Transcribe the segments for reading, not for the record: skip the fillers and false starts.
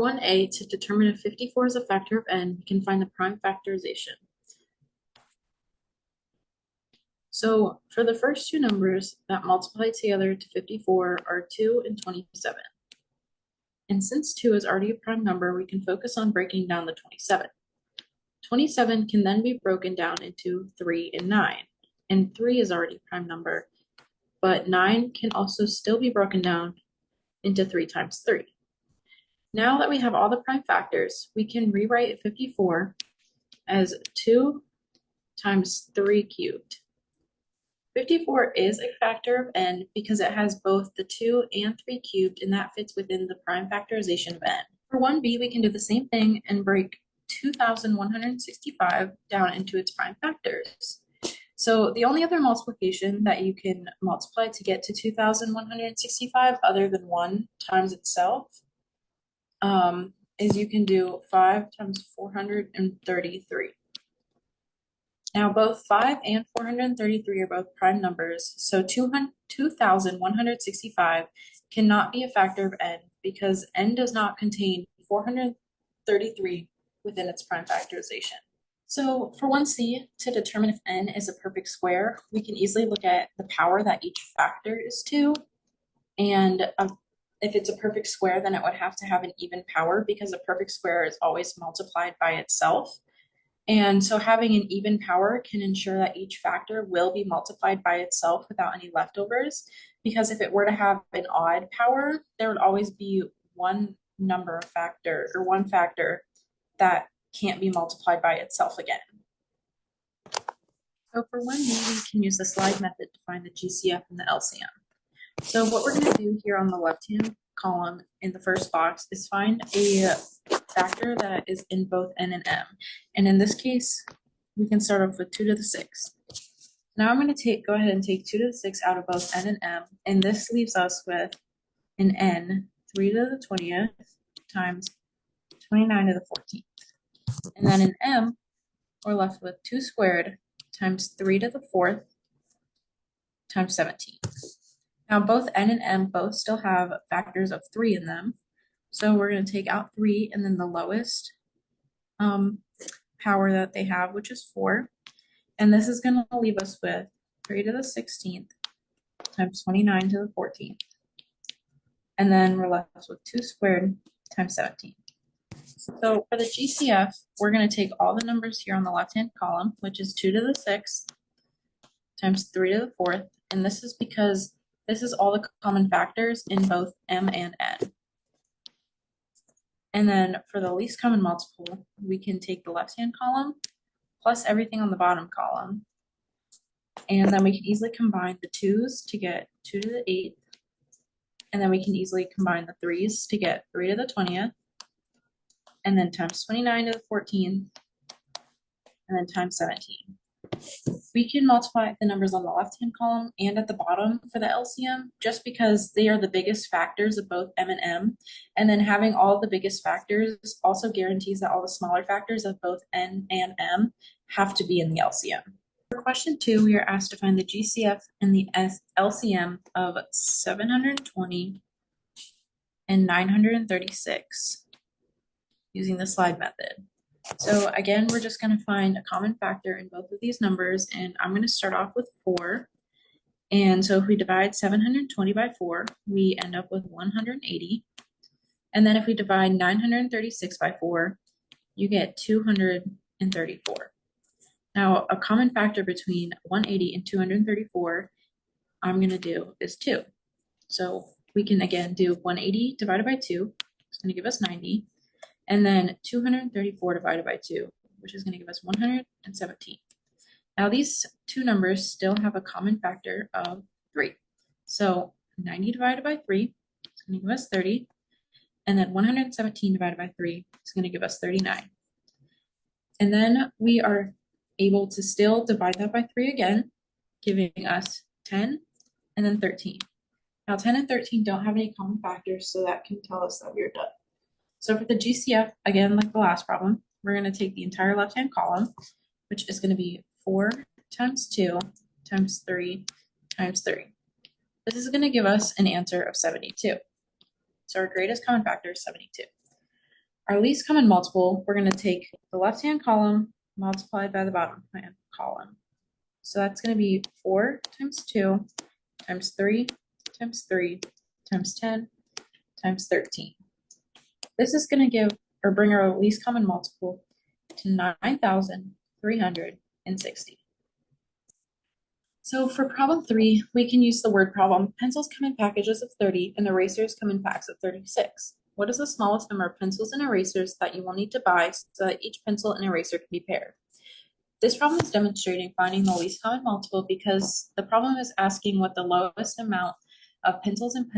1a, to determine if 54 is a factor of n, we can find the prime factorization. So for the first two numbers that multiply together to 54 are 2 and 27. And since 2 is already a prime number, we can focus on breaking down the 27. 27 can then be broken down into 3 and 9. And 3 is already a prime number, but 9 can also still be broken down into 3 times 3. Now that we have all the prime factors, we can rewrite 54 as 2 times 3 cubed. 54 is a factor of n because it has both the 2 and 3 cubed, and that fits within the prime factorization of n. For 1b, we can do the same thing and break 2,165 down into its prime factors. So the only other multiplication that you can multiply to get to 2,165 other than 1 times itself is you can do 5 times 433. Now both 5 and 433 are both prime numbers, so 2,165 cannot be a factor of n because n does not contain 433 within its prime factorization. So for 1c, to determine if n is a perfect square, we can easily look at the power that each factor is to, and if it's a perfect square, then it would have to have an even power because a perfect square is always multiplied by itself. And so having an even power can ensure that each factor will be multiplied by itself without any leftovers, because if it were to have an odd power, there would always be one number factor or one factor that can't be multiplied by itself again. So for 1b, we can use the slide method to find the GCF and the LCM. So what we're going to do here on the left-hand column in the first box is find a factor that is in both n and m. And in this case, we can start off with 2 to the 6. Now I'm going to go ahead and take 2 to the 6 out of both n and m, and this leaves us with an n, 3 to the 20th times 29 to the 14th. And then in m, we're left with 2 squared times 3 to the 4th times 17. Now both n and m both still have factors of 3 in them. So we're going to take out 3 and then the lowest power that they have, which is 4. And this is going to leave us with 3 to the 16th times 29 to the 14th. And then we're left with 2 squared times 17. So for the GCF, we're going to take all the numbers here on the left-hand column, which is 2 to the 6th times 3 to the 4th. And this is because this is all the common factors in both m and n. And then for the least common multiple, we can take the left-hand column plus everything on the bottom column. And then we can easily combine the 2's to get 2 to the 8th. And then we can easily combine the 3's to get 3 to the 20th. And then times 29 to the 14th. And then times 17. We can multiply the numbers on the left-hand column and at the bottom for the LCM just because they are the biggest factors of both m and m. And then having all the biggest factors also guarantees that all the smaller factors of both n and m have to be in the LCM. For question 2, we are asked to find the GCF and the LCM of 720 and 936 using the slide method. So again, we're just going to find a common factor in both of these numbers, and I'm going to start off with 4. And so if we divide 720 by 4, we end up with 180. And then if we divide 936 by 4, you get 234. Now, a common factor between 180 and 234 I'm going to do is 2. So we can again do 180 divided by 2. It's going to give us 90. And then 234 divided by 2, which is going to give us 117. Now these two numbers still have a common factor of 3. So 90 divided by 3 is going to give us 30. And then 117 divided by 3 is going to give us 39. And then we are able to still divide that by 3 again, giving us 10 and then 13. Now 10 and 13 don't have any common factors, so that can tell us that we're done. So for the GCF, again, like the last problem, we're going to take the entire left-hand column, which is going to be 4 times 2 times 3 times 3. This is going to give us an answer of 72. So our greatest common factor is 72. our least common multiple, we're gonna take the left-hand column multiplied by the bottom-hand column. So that's gonna be 4 times 2 times 3 times 3 times 10 times 13. This is gonna give or bring our least common multiple to 9,360. So for problem 3, we can use the word problem. Pencils come in packages of 30 and erasers come in packs of 36. What is the smallest number of pencils and erasers that you will need to buy so that each pencil and eraser can be paired? This problem is demonstrating finding the least common multiple because the problem is asking what the lowest amount of pencils and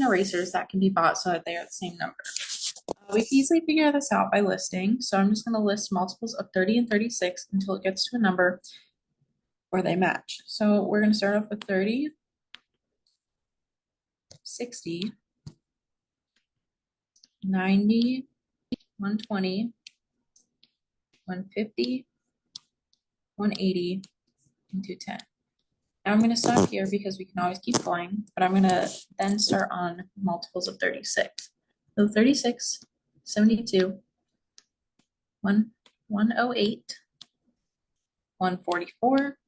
erasers that can be bought so that they are the same number. We can easily figure this out by listing. So I'm just going to list multiples of 30 and 36 until it gets to a number where they match. So we're going to start off with 30, 60, 90, 120, 150, 180, and 210. Now I'm going to stop here because we can always keep going, but I'm going to then start on multiples of 36. So 36, 72, 108, 144,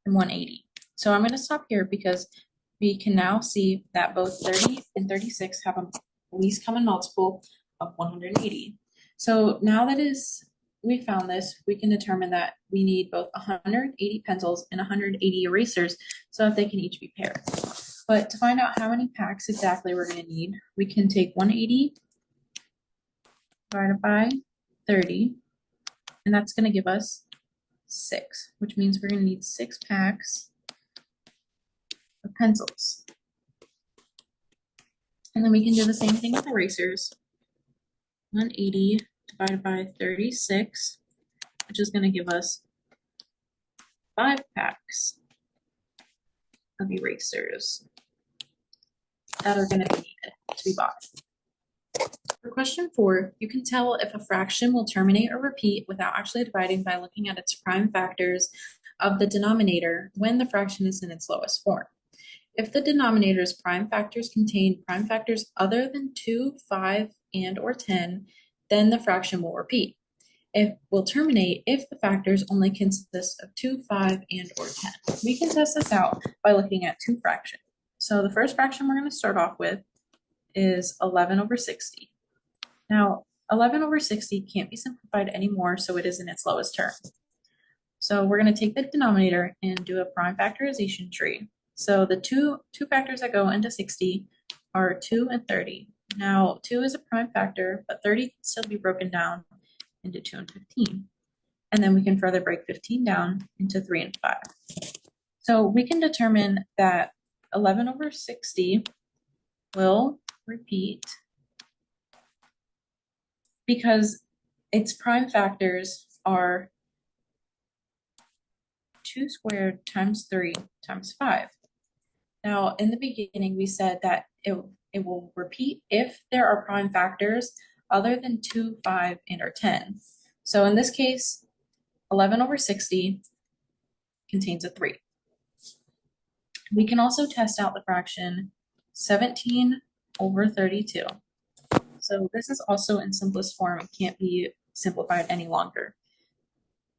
and 180. So I'm going to stop here because we can now see that both 30 and 36 have a least common multiple of 180. So now that we found this, we can determine that we need both 180 pencils and 180 erasers so that they can each be paired. But to find out how many packs exactly we're going to need, we can take 180 divided by 30, and that's going to give us 6, which means we're going to need 6 packs of pencils. And then we can do the same thing with erasers. 180 divided by 36, which is going to give us 5 packs of erasers that are going to be needed to be bought. For question 4, you can tell if a fraction will terminate or repeat without actually dividing by looking at its prime factors of the denominator when the fraction is in its lowest form. If the denominator's prime factors contain prime factors other than 2, 5, and or 10, then the fraction will repeat. It will terminate if the factors only consist of 2, 5, and or 10. We can test this out by looking at 2 fractions. So the first fraction we're going to start off with is 11 over 60. Now, 11 over 60 can't be simplified anymore, so it is in its lowest term. So we're going to take the denominator and do a prime factorization tree. So the two factors that go into 60 are 2 and 30. Now, 2 is a prime factor, but 30 can still be broken down into 2 and 15. And then we can further break 15 down into 3 and 5. So we can determine that 11 over 60 will repeat because its prime factors are 2 squared times 3 times 5. Now, in the beginning, we said that it will repeat if there are prime factors other than 2, 5, and or 10. So in this case, 11 over 60 contains a 3. We can also test out the fraction 17 over 32. So this is also in simplest form. It can't be simplified any longer.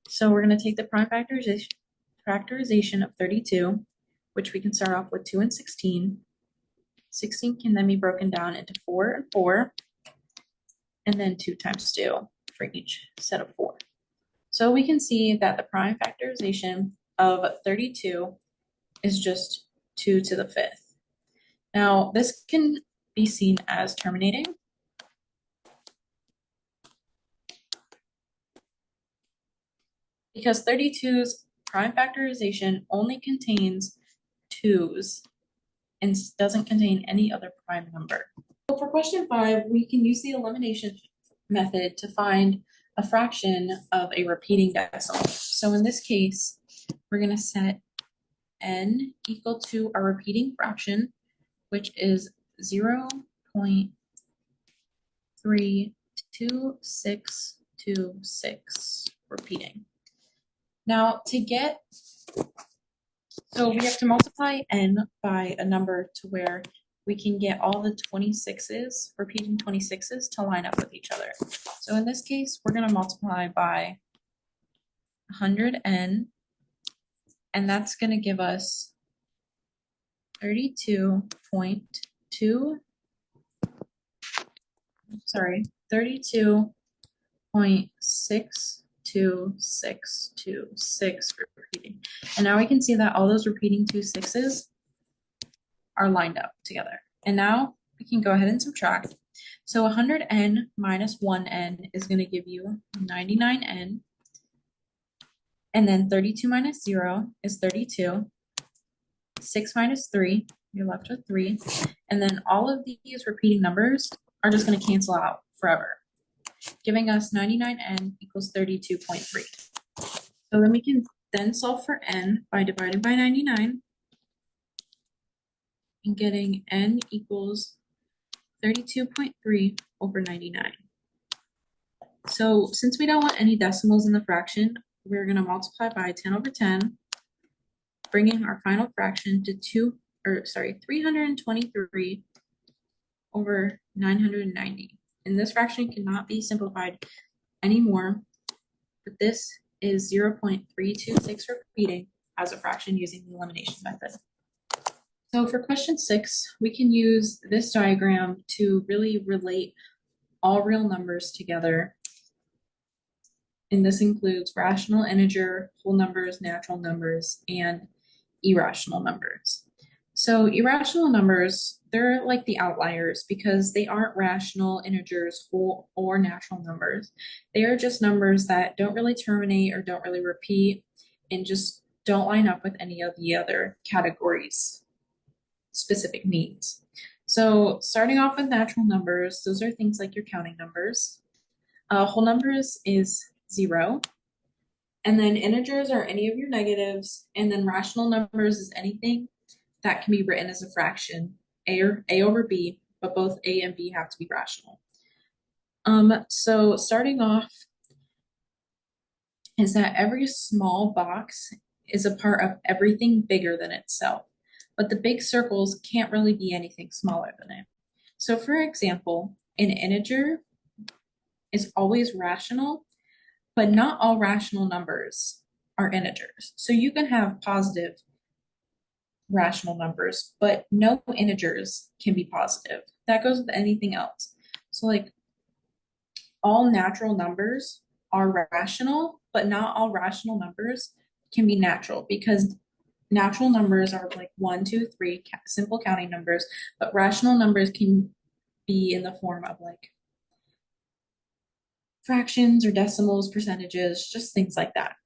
So we're going to take the prime factorization of 32, which we can start off with 2 and 16. 16 can then be broken down into 4 and 4, and then 2 times 2 for each set of 4. So we can see that the prime factorization of 32 is just 2 to the 5th. Now, this can be seen as terminating. Because 32's prime factorization only contains 2's and doesn't contain any other prime number. So for question 5, we can use the elimination method to find a fraction of a repeating decimal. So in this case, we're going to set n equal to our repeating fraction, which is 0.32626 repeating. Now so we have to multiply n by a number to where we can get all the 26s, repeating 26s to line up with each other. So in this case, we're gonna multiply by 100n, and that's gonna give us 32.62626 repeating. And now we can see that all those repeating 2 6s are lined up together. And now we can go ahead and subtract. So 100n minus 1n is going to give you 99n. And then 32 minus 0 is 32. 6 minus 3, you're left with 3. And then all of these repeating numbers are just going to cancel out forever, giving us 99n equals 32.3. So then we can then solve for n by dividing by 99 and getting n equals 32.3 over 99. So since we don't want any decimals in the fraction, we're going to multiply by 10 over 10, bringing our final fraction to 323 over 990. And this fraction cannot be simplified anymore, but this is 0.326 repeating as a fraction using the elimination method. So for question 6, we can use this diagram to really relate all real numbers together. And this includes rational, integer, whole numbers, natural numbers, and irrational numbers. So irrational numbers, they're like the outliers because they aren't rational, integers, whole, or natural numbers. They are just numbers that don't really terminate or don't really repeat and just don't line up with any of the other categories' specific needs. So starting off with natural numbers, those are things like your counting numbers. Whole numbers is 0. And then integers are any of your negatives, and then rational numbers is anything that can be written as a fraction, A over B, but both A and B have to be rational. So starting off is that every small box is a part of everything bigger than itself, but the big circles can't really be anything smaller than it. So for example, an integer is always rational, but not all rational numbers are integers. So you can have positive rational numbers, but no integers can be positive. That goes with anything else. So like all natural numbers are rational, but not all rational numbers can be natural because natural numbers are like 1, 2, 3, simple counting numbers, but rational numbers can be in the form of like fractions or decimals, percentages, just things like that.